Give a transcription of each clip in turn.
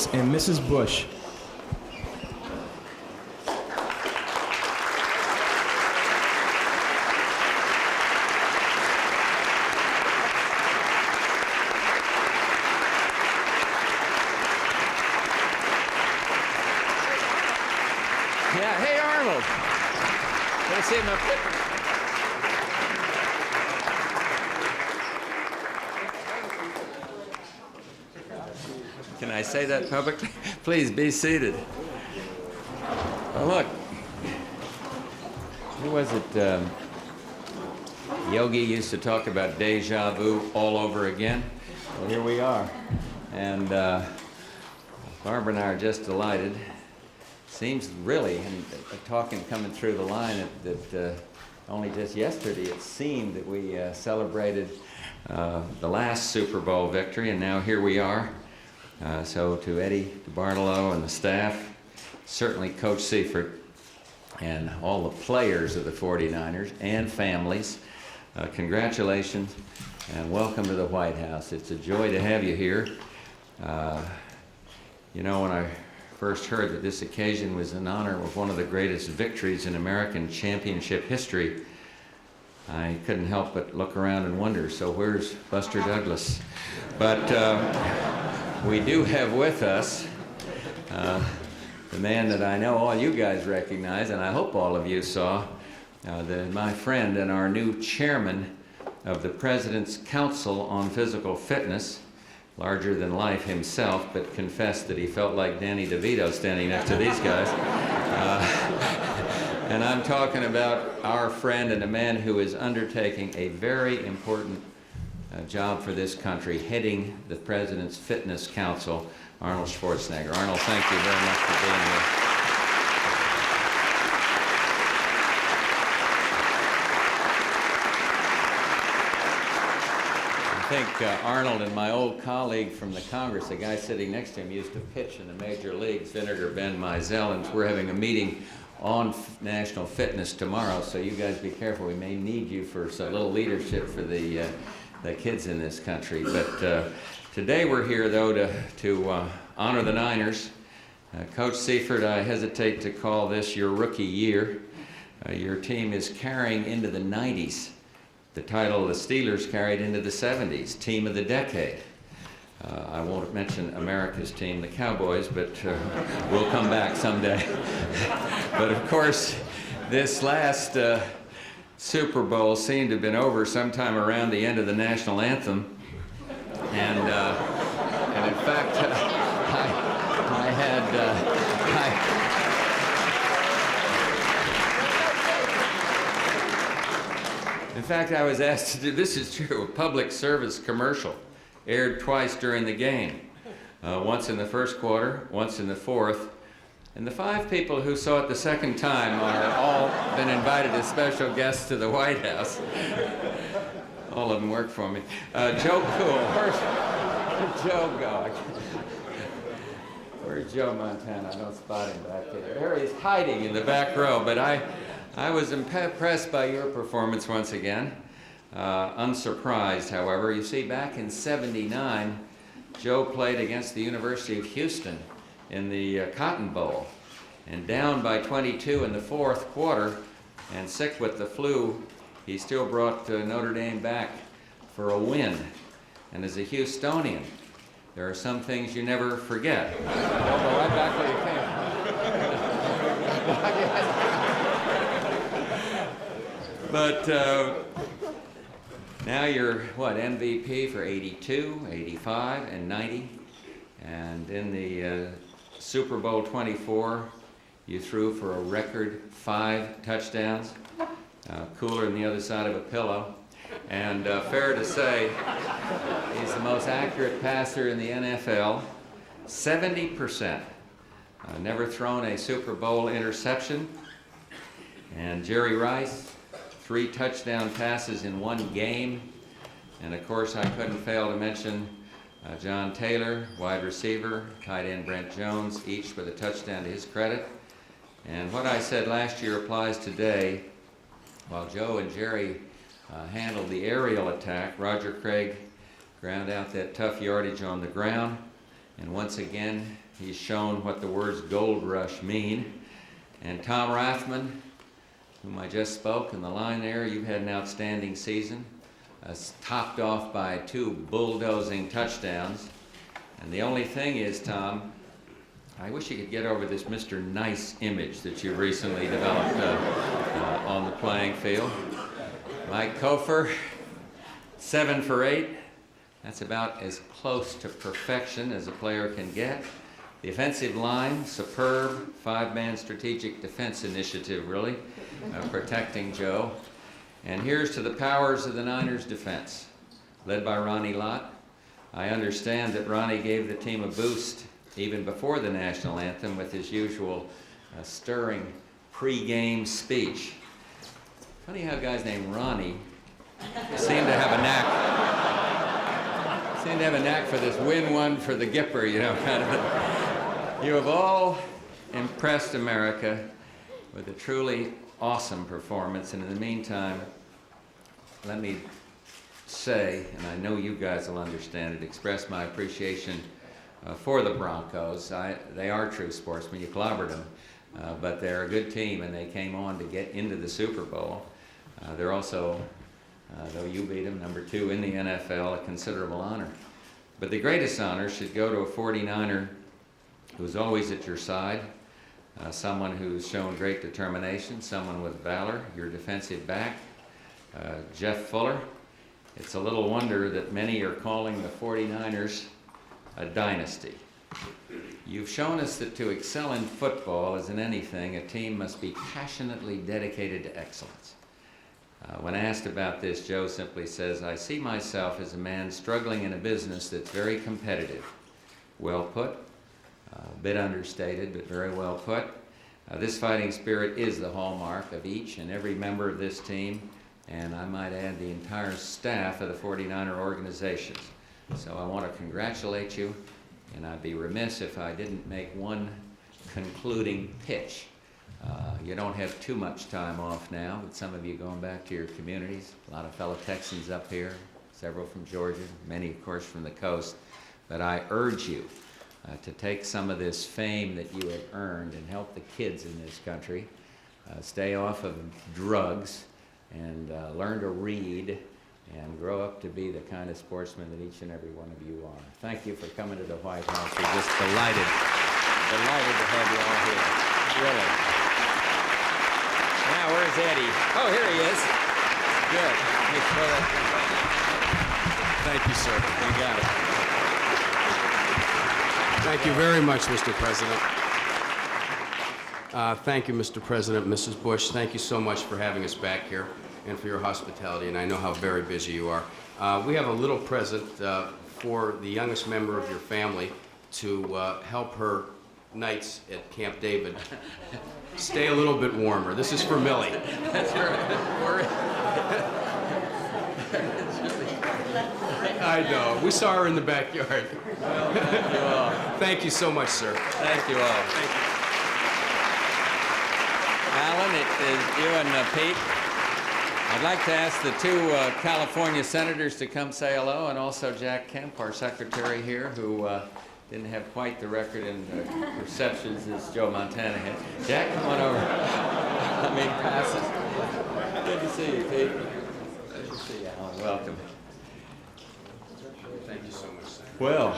Lawrence and Mrs. Bush. Yeah, hey Arnold. Can I see him up there? Can I say that publicly? Please be seated. Well, look, who was it? Yogi used to talk about deja vu all over again. Well, here we are. And Barbara and I are just delighted. Seems really, and talking, coming through the line, that only just yesterday it seemed that we celebrated the last Super Bowl victory, and now here we are. So to Eddie DeBartolo and the staff, certainly Coach Seifert, and all the players of the 49ers and families, congratulations and welcome to the White House. It's a joy to have you here. You know, when I first heard that this occasion was in honor of one of the greatest victories in American championship history, I couldn't help but look around and wonder, so where's Buster Douglas? But we do have with us the man that I know all you guys recognize, and I hope all of you saw, my friend and our new chairman of the President's Council on Physical Fitness, larger than life himself, but confessed that he felt like Danny DeVito standing next to these guys. And I'm talking about our friend and a man who is undertaking a very important job for this country, heading the President's Fitness Council, Arnold Schwarzenegger. Arnold, thank you very much for being here. I think Arnold and my old colleague from the Congress, the guy sitting next to him, used to pitch in the major leagues, Senator Ben Mizell, and we're having a meeting on national fitness tomorrow, so you guys be careful. We may need you for a little leadership for the kids in this country. But today we're here, though, to honor the Niners. Coach Seifert, I hesitate to call this your rookie year. Your team is carrying into the 90s the title the Steelers carried into the 70s, Team of the Decade. I won't mention America's team, the Cowboys, but we'll come back someday. But of course, this last Super Bowl seemed to have been over sometime around the end of the national anthem. And in fact, I had... In fact, I was asked to do, this is true, a public service commercial aired twice during the game, once in the first quarter, once in the fourth. And the 5 people who saw it the second time are all been invited as special guests to the White House. All of them work for me. Joe Cool, where's Joe going? Where's Joe Montana? I don't spot him back there. There he's hiding in the back row, but I was impressed by your performance once again. Unsurprised, however. You see, back in '79, Joe played against the University of Houston in the Cotton Bowl. And down by 22 in the fourth quarter, and sick with the flu, he still brought Notre Dame back for a win. And as a Houstonian, there are some things you never forget. Don't go right back where you came. But now you're, what, MVP for 82, 85, and 90. And in the Super Bowl 24, you threw for a record 5 touchdowns, cooler than the other side of a pillow. And fair to say, he's the most accurate passer in the NFL, 70%. Never thrown a Super Bowl interception. And Jerry Rice, 3 touchdown passes in 1 game. And of course, I couldn't fail to mention John Taylor, wide receiver, tight end Brent Jones, each with a touchdown to his credit. And what I said last year applies today. While Joe and Jerry handled the aerial attack, Roger Craig ground out that tough yardage on the ground. And once again, he's shown what the words gold rush mean. And Tom Rathman, whom I just spoke in the line there, you've had an outstanding season, topped off by 2 bulldozing touchdowns. And the only thing is, Tom, I wish you could get over this Mr. Nice image that you recently developed on the playing field. Mike Kofer, 7 for 8. That's about as close to perfection as a player can get. The offensive line, superb, 5-man strategic defense initiative, really, protecting Joe. And here's to the powers of the Niners defense, led by Ronnie Lott. I understand that Ronnie gave the team a boost even before the national anthem with his usual stirring pre-game speech. Funny how guys named Ronnie seem to have a knack for this win one for the Gipper, you know, kind of. You have all impressed America with a truly awesome performance, and in the meantime, let me say, and I know you guys will understand it, express my appreciation for the Broncos. They are true sportsmen. You clobbered them, but they're a good team, and they came on to get into the Super Bowl. They're also, though you beat them, number 2 in the NFL, a considerable honor. But the greatest honor should go to a 49er who's always at your side, someone who's shown great determination, someone with valor, your defensive back, Jeff Fuller. It's a little wonder that many are calling the 49ers a dynasty. You've shown us that to excel in football, as in anything, a team must be passionately dedicated to excellence. When asked about this, Joe simply says, "I see myself as a man struggling in a business that's very competitive." Well put, a bit understated, but very well put. This fighting spirit is the hallmark of each and every member of this team, and I might add the entire staff of the 49er organizations. So I want to congratulate you, and I'd be remiss if I didn't make one concluding pitch. You don't have too much time off now, with some of you going back to your communities. A lot of fellow Texans up here, several from Georgia, many, of course, from the coast. But I urge you to take some of this fame that you have earned and help the kids in this country. Stay off of drugs and learn to read and grow up to be the kind of sportsman that each and every one of you are. Thank you for coming to the White House. We're just delighted to have you all here, really. Now, where's Eddie? Oh, here he is. Good. Thank you, sir. You got it. Thank you very much, Mr. President. Thank you, Mr. President, Mrs. Bush. Thank you so much for having us back here and for your hospitality, and I know how very busy you are. We have a little present for the youngest member of your family to help her nights at Camp David stay a little bit warmer. This is for Millie. That's right. I know. We saw her in the backyard. Well, thank you all. Thank you so much, sir. Thank you all. Thank you. Alan, it is you and Pete. I'd like to ask the 2 California senators to come say hello, and also Jack Kemp, our secretary here, who didn't have quite the record in receptions as Joe Montana had. Jack, come on over. I mean, passes. Good to see you, Pete. Good to see you, Alan. Welcome. Thank you so much, sir. Well,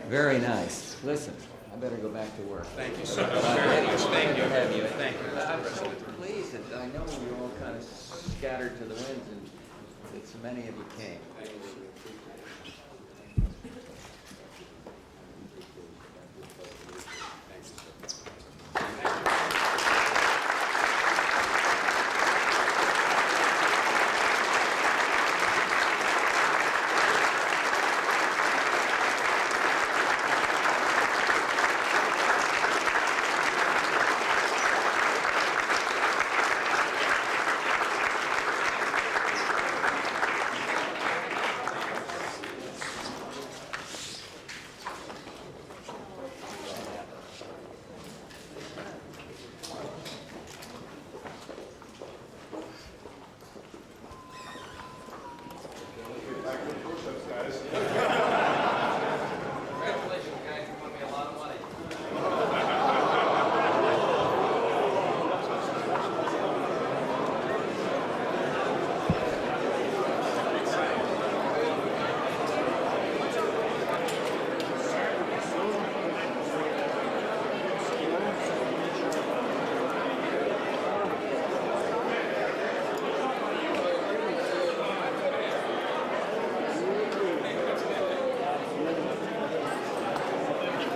very nice. Listen, I better go back to work. Thank you so much. Very much. Thank you. Have you. Thank you, I'm Mr. so President. pleased that I know you're all kind of scattered to the winds and that so many of you came.